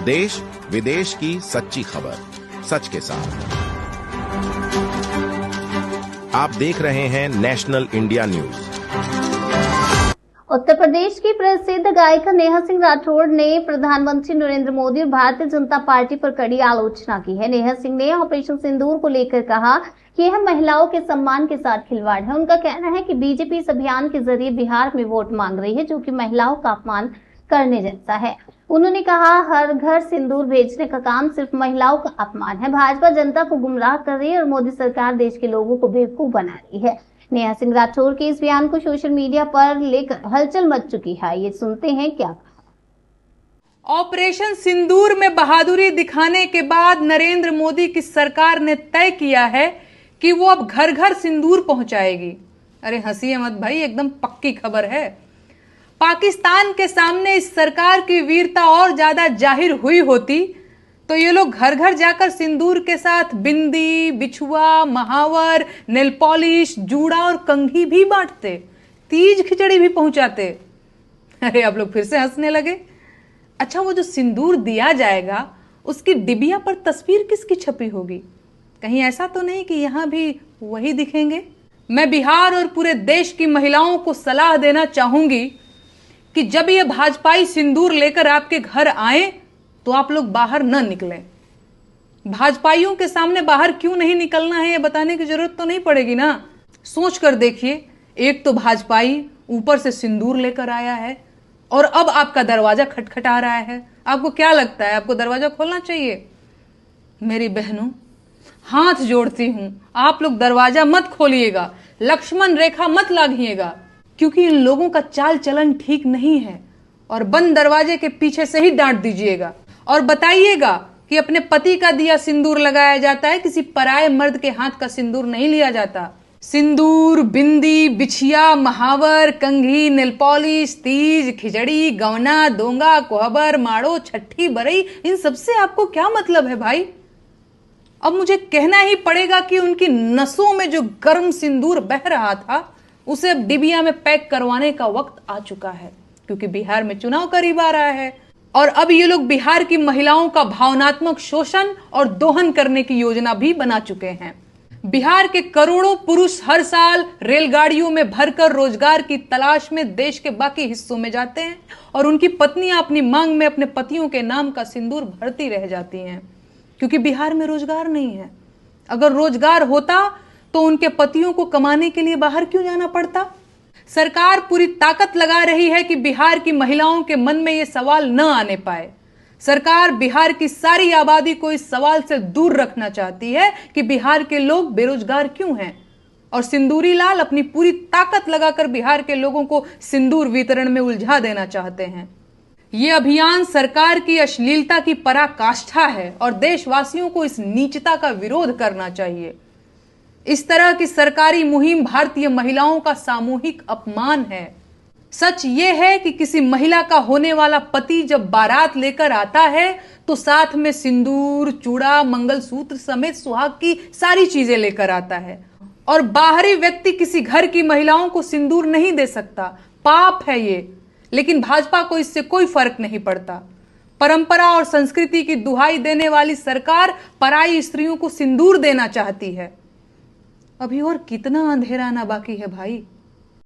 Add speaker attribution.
Speaker 1: देश विदेश की सच्ची खबर सच के साथ। आप देख रहे हैं national India news.
Speaker 2: Uttar Pradesh की प्रसिद्ध गायिका नेहा सिंह राठौड़ ने प्रधानमंत्री नरेंद्र मोदी और भारतीय जनता पार्टी पर कड़ी आलोचना की है। नेहा सिंह ने ऑपरेशन सिंदूर को लेकर कहा कि यह महिलाओं के सम्मान के साथ खिलवाड़ है। उनका कहना है कि बीजेपी इस अभियान के जरिए बिहार में वोट मांग रही है, जो कि महिलाओं का अपमान करने जैसा है। उन्होंने कहा, हर घर सिंदूर भेजने का काम सिर्फ महिलाओं का अपमान है। भाजपा जनता को गुमराह कर रही है और मोदी सरकार देश के लोगों को बेवकूफ बना रही है। नेहा सिंह राठौड़ के इस बयान को सोशल मीडिया पर लेकर हलचल मच चुकी है। ये सुनते हैं क्या कहा।
Speaker 3: ऑपरेशन सिंदूर में बहादुरी दिखाने के बाद नरेंद्र मोदी की सरकार ने तय किया है कि वो अब घर घर सिंदूर पहुंचाएगी। अरे हंसिए मत भाई, एकदम पक्की खबर है। पाकिस्तान के सामने इस सरकार की वीरता और ज्यादा जाहिर हुई होती तो ये लोग घर घर जाकर सिंदूर के साथ बिंदी, बिछुआ, महावर, नेल पॉलिश, जूड़ा और कंघी भी बांटते, तीज खिचड़ी भी पहुंचाते। अरे आप लोग फिर से हंसने लगे। अच्छा, वो जो सिंदूर दिया जाएगा उसकी डिबिया पर तस्वीर किसकी छपी होगी? कहीं ऐसा तो नहीं कि यहां भी वही दिखेंगे? मैं बिहार और पूरे देश की महिलाओं को सलाह देना चाहूंगी कि जब ये भाजपाई सिंदूर लेकर आपके घर आए तो आप लोग बाहर न निकलें। भाजपाइयों के सामने बाहर क्यों नहीं निकलना है ये बताने की जरूरत तो नहीं पड़ेगी ना। सोच कर देखिए, एक तो भाजपाई ऊपर से सिंदूर लेकर आया है और अब आपका दरवाजा खटखटा रहा है। आपको क्या लगता है, आपको दरवाजा खोलना चाहिए? मेरी बहनों, हाथ जोड़ती हूं, आप लोग दरवाजा मत खोलिएगा, लक्ष्मण रेखा मत लागिएगा, क्योंकि इन लोगों का चाल चलन ठीक नहीं है। और बंद दरवाजे के पीछे से ही डांट दीजिएगा और बताइएगा कि अपने पति का दिया सिंदूर लगाया जाता है, किसी पराये मर्द के हाथ का सिंदूर नहीं लिया जाता। सिंदूर, बिंदी, बिछिया, महावर, कंघी, नेल पॉलिश, तीज, खिचड़ी, गवना, दोंगा, कोहबर, माड़ो, छठी, बरई, इन सबसे आपको क्या मतलब है भाई? अब मुझे कहना ही पड़ेगा कि उनकी नसों में जो गर्म सिंदूर बह रहा था उसे अब डिबिया में पैक करवाने का वक्त आ चुका है, क्योंकि बिहार में चुनाव करीब आ रहा है और अब ये लोग बिहार की महिलाओं का भावनात्मक शोषण और दोहन करने की योजना भी बना चुके हैं। बिहार के करोड़ों पुरुष हर साल रेलगाड़ियों में भरकर रोजगार की तलाश में देश के बाकी हिस्सों में जाते हैं और उनकी पत्नियां अपनी मांग में अपने पतियों के नाम का सिंदूर भरती रह जाती हैं, क्योंकि बिहार में रोजगार नहीं है। अगर रोजगार होता तो उनके पतियों को कमाने के लिए बाहर क्यों जाना पड़ता? सरकार पूरी ताकत लगा रही है कि बिहार की महिलाओं के मन में यह सवाल न आने पाए। सरकार बिहार की सारी आबादी को इस सवाल से दूर रखना चाहती है कि बिहार के लोग बेरोजगार क्यों हैं, और सिंदूरी लाल अपनी पूरी ताकत लगाकर बिहार के लोगों को सिंदूर वितरण में उलझा देना चाहते हैं। यह अभियान सरकार की अश्लीलता की पराकाष्ठा है और देशवासियों को इस नीचता का विरोध करना चाहिए। इस तरह की सरकारी मुहिम भारतीय महिलाओं का सामूहिक अपमान है। सच ये है कि किसी महिला का होने वाला पति जब बारात लेकर आता है तो साथ में सिंदूर, चूड़ा, मंगलसूत्र समेत सुहाग की सारी चीजें लेकर आता है, और बाहरी व्यक्ति किसी घर की महिलाओं को सिंदूर नहीं दे सकता। पाप है ये, लेकिन भाजपा को इससे कोई फर्क नहीं पड़ता। परंपरा और संस्कृति की दुहाई देने वाली सरकार पराई स्त्रियों को सिंदूर देना चाहती है। अभी और कितना अंधेरा आना बाकी है भाई।